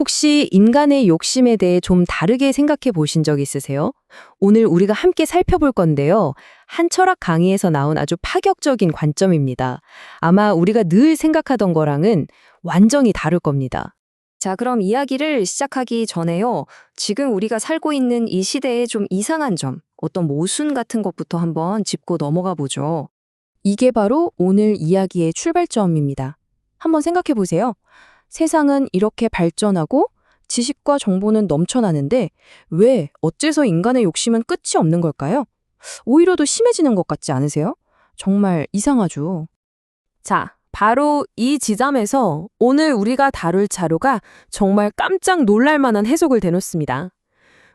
혹시 인간의 욕심에 대해 좀 다르게 생각해 보신 적 있으세요? 오늘 우리가 함께 살펴볼 건데요. 한 철학 강의에서 나온 아주 파격적인 관점입니다. 아마 우리가 늘 생각하던 거랑은 완전히 다를 겁니다. 자, 그럼 이야기를 시작하기 전에요. 지금 우리가 살고 있는 이 시대의 좀 이상한 점, 어떤 모순 같은 것부터 한번 짚고 넘어가 보죠. 이게 바로 오늘 이야기의 출발점입니다. 한번 생각해 보세요. 세상은 이렇게 발전하고 지식과 정보는 넘쳐나는데 왜 어째서 인간의 욕심은 끝이 없는 걸까요? 오히려 더 심해지는 것 같지 않으세요? 정말 이상하죠. 자, 바로 이 지점에서 오늘 우리가 다룰 자료가 정말 깜짝 놀랄 만한 해석을 대놓습니다.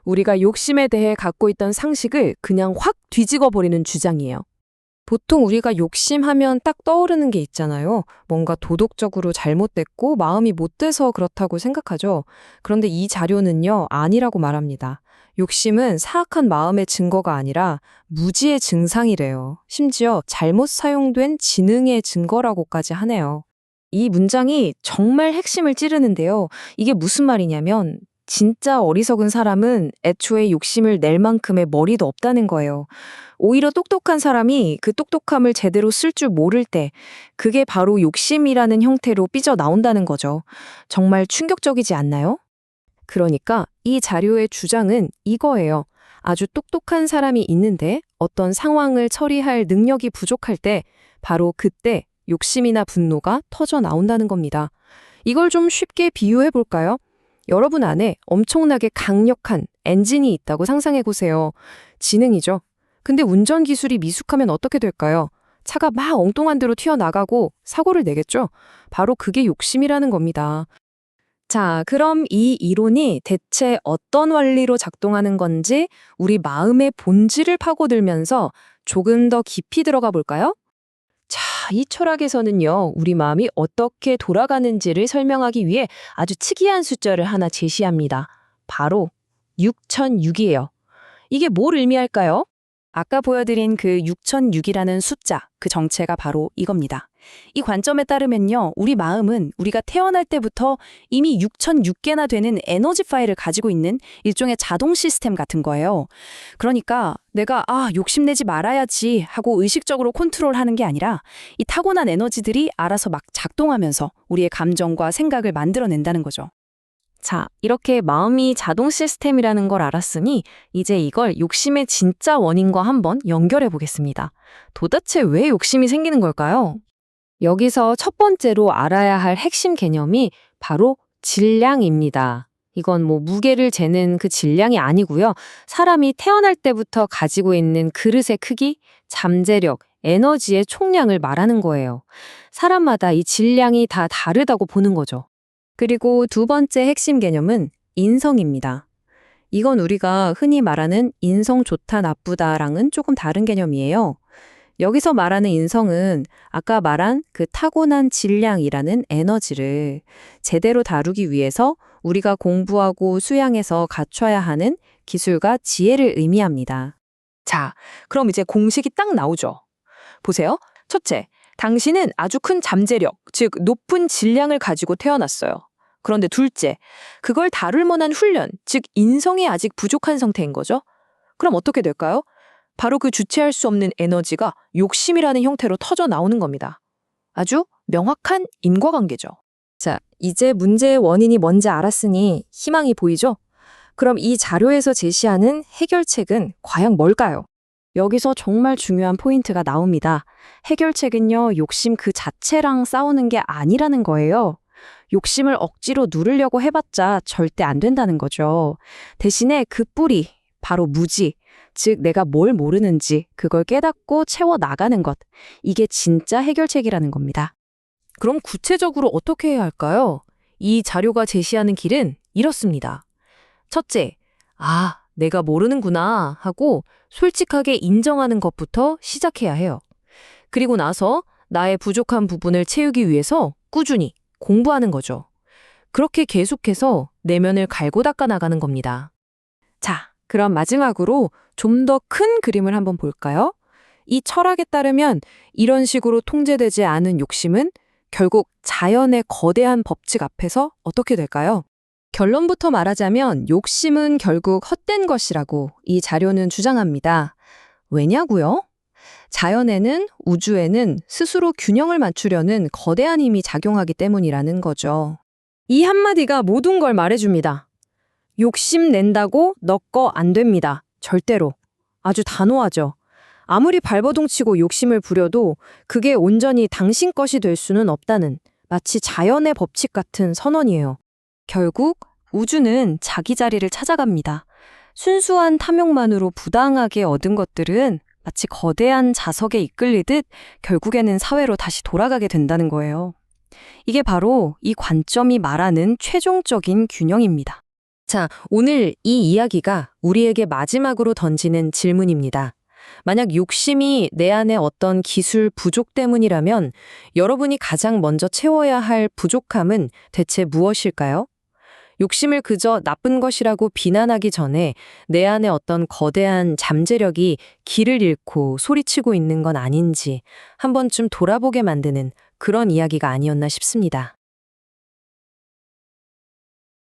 우리가 욕심에 대해 갖고 있던 상식을 그냥 확 뒤집어 버리는 주장이에요. 보통 우리가 욕심하면 딱 떠오르는 게 있잖아요. 뭔가 도덕적으로 잘못됐고 마음이 못돼서 그렇다고 생각하죠. 그런데 이 자료는요, 아니라고 말합니다. 욕심은 사악한 마음의 증거가 아니라 무지의 증상이래요. 심지어 잘못 사용된 지능의 증거라고까지 하네요. 이 문장이 정말 핵심을 찌르는데요. 이게 무슨 말이냐면 진짜 어리석은 사람은 애초에 욕심을 낼 만큼의 머리도 없다는 거예요. 오히려 똑똑한 사람이 그 똑똑함을 제대로 쓸 줄 모를 때 그게 바로 욕심이라는 형태로 삐져나온다는 거죠. 정말 충격적이지 않나요? 그러니까 이 자료의 주장은 이거예요. 아주 똑똑한 사람이 있는데 어떤 상황을 처리할 능력이 부족할 때 바로 그때 욕심이나 분노가 터져 나온다는 겁니다. 이걸 좀 쉽게 비유해 볼까요? 여러분 안에 엄청나게 강력한 엔진이 있다고 상상해 보세요. 지능이죠. 근데 운전 기술이 미숙하면 어떻게 될까요? 차가 막 엉뚱한 데로 튀어나가고 사고를 내겠죠? 바로 그게 욕심이라는 겁니다. 자, 그럼 이 이론이 대체 어떤 원리로 작동하는 건지 우리 마음의 본질을 파고들면서 조금 더 깊이 들어가 볼까요? 자, 이 철학에서는요, 우리 마음이 어떻게 돌아가는지를 설명하기 위해 아주 특이한 숫자를 하나 제시합니다. 바로 6006이에요. 이게 뭘 의미할까요? 아까 보여드린 그 6006이라는 숫자, 그 정체가 바로 이겁니다. 이 관점에 따르면요, 우리 마음은 우리가 태어날 때부터 이미 6006개나 되는 에너지 파일을 가지고 있는 일종의 자동 시스템 같은 거예요. 그러니까 내가 욕심내지 말아야지 하고 의식적으로 컨트롤하는 게 아니라 이 타고난 에너지들이 알아서 막 작동하면서 우리의 감정과 생각을 만들어낸다는 거죠. 자, 이렇게 마음이 자동 시스템이라는 걸 알았으니 이제 이걸 욕심의 진짜 원인과 한번 연결해 보겠습니다. 도대체 왜 욕심이 생기는 걸까요? 여기서 첫 번째로 알아야 할 핵심 개념이 바로 질량입니다. 이건 무게를 재는 그 질량이 아니고요. 사람이 태어날 때부터 가지고 있는 그릇의 크기, 잠재력, 에너지의 총량을 말하는 거예요. 사람마다 이 질량이 다 다르다고 보는 거죠. 그리고 두 번째 핵심 개념은 인성입니다. 이건 우리가 흔히 말하는 인성 좋다 나쁘다랑은 조금 다른 개념이에요. 여기서 말하는 인성은 아까 말한 그 타고난 질량이라는 에너지를 제대로 다루기 위해서 우리가 공부하고 수양해서 갖춰야 하는 기술과 지혜를 의미합니다. 자, 그럼 이제 공식이 딱 나오죠. 보세요. 첫째, 당신은 아주 큰 잠재력, 즉 높은 질량을 가지고 태어났어요. 그런데 둘째, 그걸 다룰 만한 훈련, 즉 인성이 아직 부족한 상태인 거죠. 그럼 어떻게 될까요? 바로 그 주체할 수 없는 에너지가 욕심이라는 형태로 터져 나오는 겁니다. 아주 명확한 인과관계죠. 자, 이제 문제의 원인이 뭔지 알았으니 희망이 보이죠? 그럼 이 자료에서 제시하는 해결책은 과연 뭘까요? 여기서 정말 중요한 포인트가 나옵니다. 해결책은요, 욕심 그 자체랑 싸우는 게 아니라는 거예요. 욕심을 억지로 누르려고 해봤자 절대 안 된다는 거죠. 대신에 그 뿌리, 바로 무지, 즉 내가 뭘 모르는지 그걸 깨닫고 채워나가는 것, 이게 진짜 해결책이라는 겁니다. 그럼 구체적으로 어떻게 해야 할까요? 이 자료가 제시하는 길은 이렇습니다. 첫째, 내가 모르는구나 하고 솔직하게 인정하는 것부터 시작해야 해요. 그리고 나서 나의 부족한 부분을 채우기 위해서 꾸준히 공부하는 거죠. 그렇게 계속해서 내면을 갈고 닦아 나가는 겁니다. 자, 그럼 마지막으로 좀 더 큰 그림을 한번 볼까요? 이 철학에 따르면 이런 식으로 통제되지 않은 욕심은 결국 자연의 거대한 법칙 앞에서 어떻게 될까요? 결론부터 말하자면 욕심은 결국 헛된 것이라고 이 자료는 주장합니다. 왜냐고요? 자연에는, 우주에는 스스로 균형을 맞추려는 거대한 힘이 작용하기 때문이라는 거죠. 이 한마디가 모든 걸 말해줍니다. 욕심 낸다고 너 거 안 됩니다. 절대로. 아주 단호하죠. 아무리 발버둥치고 욕심을 부려도 그게 온전히 당신 것이 될 수는 없다는 마치 자연의 법칙 같은 선언이에요. 결국 우주는 자기 자리를 찾아갑니다. 순수한 탐욕만으로 부당하게 얻은 것들은 마치 거대한 자석에 이끌리듯 결국에는 사회로 다시 돌아가게 된다는 거예요. 이게 바로 이 관점이 말하는 최종적인 균형입니다. 자, 오늘 이 이야기가 우리에게 마지막으로 던지는 질문입니다. 만약 욕심이 내 안에 어떤 기술 부족 때문이라면 여러분이 가장 먼저 채워야 할 부족함은 대체 무엇일까요? 욕심을 그저 나쁜 것이라고 비난하기 전에 내 안에 어떤 거대한 잠재력이 길을 잃고 소리치고 있는 건 아닌지 한 번쯤 돌아보게 만드는 그런 이야기가 아니었나 싶습니다.